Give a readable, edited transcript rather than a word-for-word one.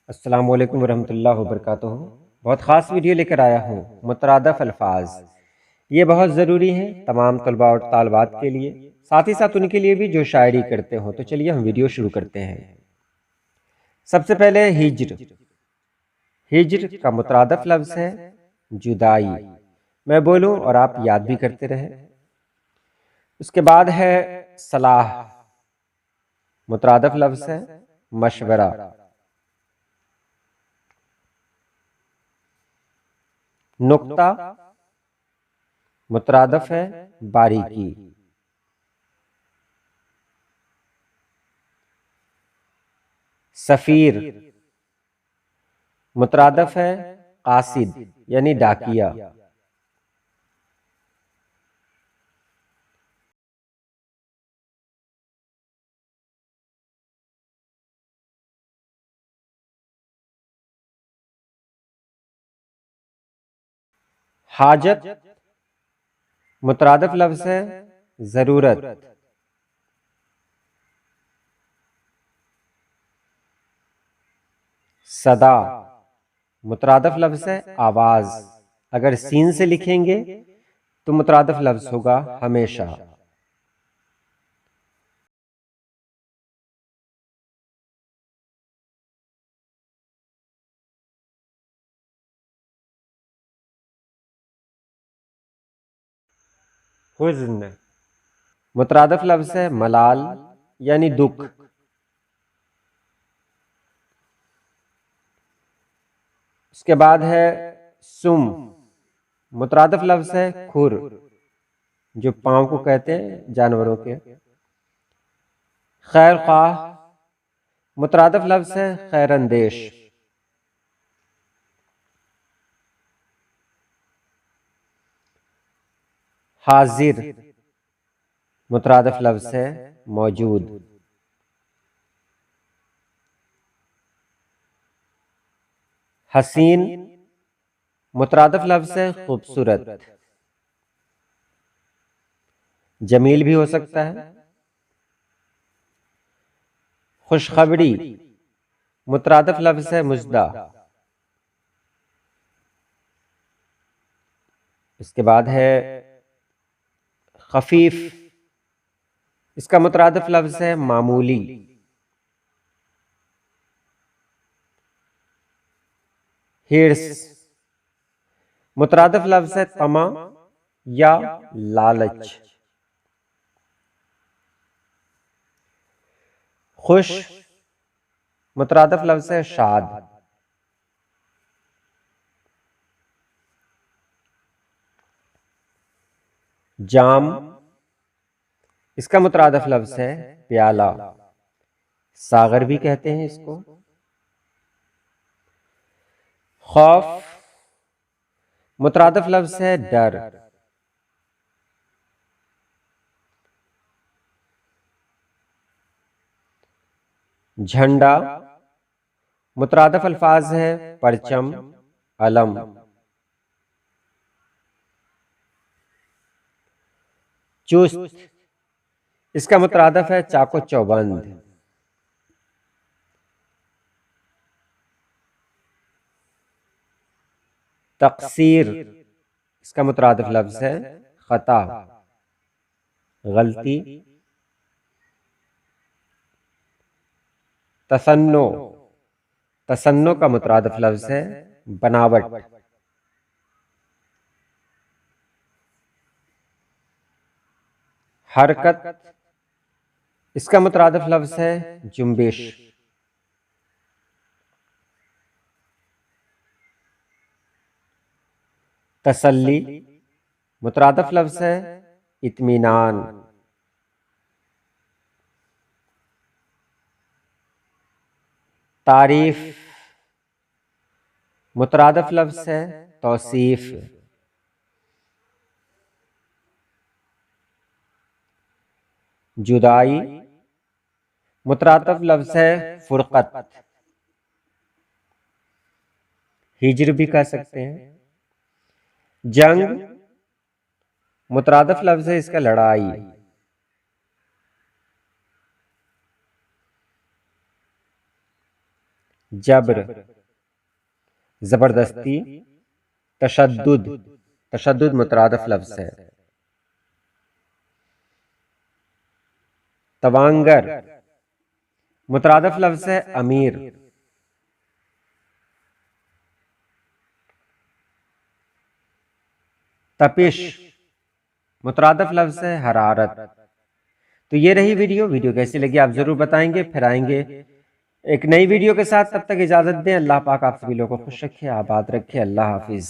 अस्सलाम वालेकुम वरहमतुल्लाहि वबरकातुहू। बहुत ख़ास वीडियो लेकर आया हूँ मुतरादफ़ अल्फ़ाज़। ये बहुत ज़रूरी है तमाम तलबा और तालबात के लिए, साथ ही साथ उनके लिए भी जो शायरी करते हो। तो चलिए हम वीडियो शुरू करते हैं। सबसे पहले हिज्र। हिज्र का मुतरादफ़ लफ्ज़ है जुदाई। मैं बोलूँ और आप याद भी करते रहें। उसके बाद है सलाह। मुतरादफ़ लफ्ज़ है मशवरा। नुक्ता मुतरादफ है बारीकी। सफीर मुतरादफ है कासिद यानी डाकिया। हाजत मुतरादफ लफ्ज़ है जरूरत। सदा मुतरादफ लफ्ज़ है आवाज। अगर सीन से लिखेंगे तो मुतरादफ लफ्ज़ होगा हमेशा। हुज़्न मुतरादफ लफ्ज़ है मलाल यानी दुख। उसके बाद है सुम। मुतरादफ लफ्ज़ है खुर, जो पाँव को कहते हैं जानवरों के। खैर ख्वाह मुतरादफ लफ्ज़ है खैर अंदेश। हाजिर मुतरादफ लफ्ज़ है मौजूद। हसीन मुतरादफ लफ्ज़ है खूबसूरत। जमील भी हो सकता है। खुशखबरी मुतरादफ लफ्ज़ है मुजदा। इसके बाद है खफीफ। इसका मुतरादफ लफ्ज़ है मामूली। हिर्स मुतरादफ लफ्ज़ है तमा या लालच। खुश मुतरादफ लफ्ज़ है शाद। जाम इसका मुतरादफ लफ्ज़ है प्याला। सागर भी कहते हैं इसको। खौफ मुतरादफ लफ्ज़ है डर। झंडा मुतरादफ अल्फाज है परचम, अलम। चुस्त इसका मुतरादफ है चाको चौबंद। तकसीर इसका मुतरादफ लफ्ज़ है खता, गलती। तसन्नो तसन्नो का मुतरादफ लफ्ज़ है बनावट। हरकत इसका मुतरादफ लफ्ज़ है जुम्बिश। तसल्ली मुतरादफ लफ्ज़ है इत्मीनान। तारीफ मुतरादफ लफ्ज़ है तौसीफ। जुदाई मुतरादफ लफ्ज़ है फुरकत। हिज्र भी कह सकते हैं। जंग मुतरादफ लफ्ज़ है इसका लड़ाई। जबर, जबरदस्ती, तशद्दुद, तशद्दुद मुतरादिफ लफ्ज है। तवांगर, मुतरादिफ लफ्ज है अमीर। तपिश, मुतरादिफ लफ्ज है हरारत। तो ये रही वीडियो कैसी लगी आप जरूर बताएंगे। फिर आएंगे एक नई वीडियो के साथ, तब तक इजाजत दें। अल्लाह पाक आप सभी लोगों को खुश रखे, आबाद रखे। अल्लाह हाफिज।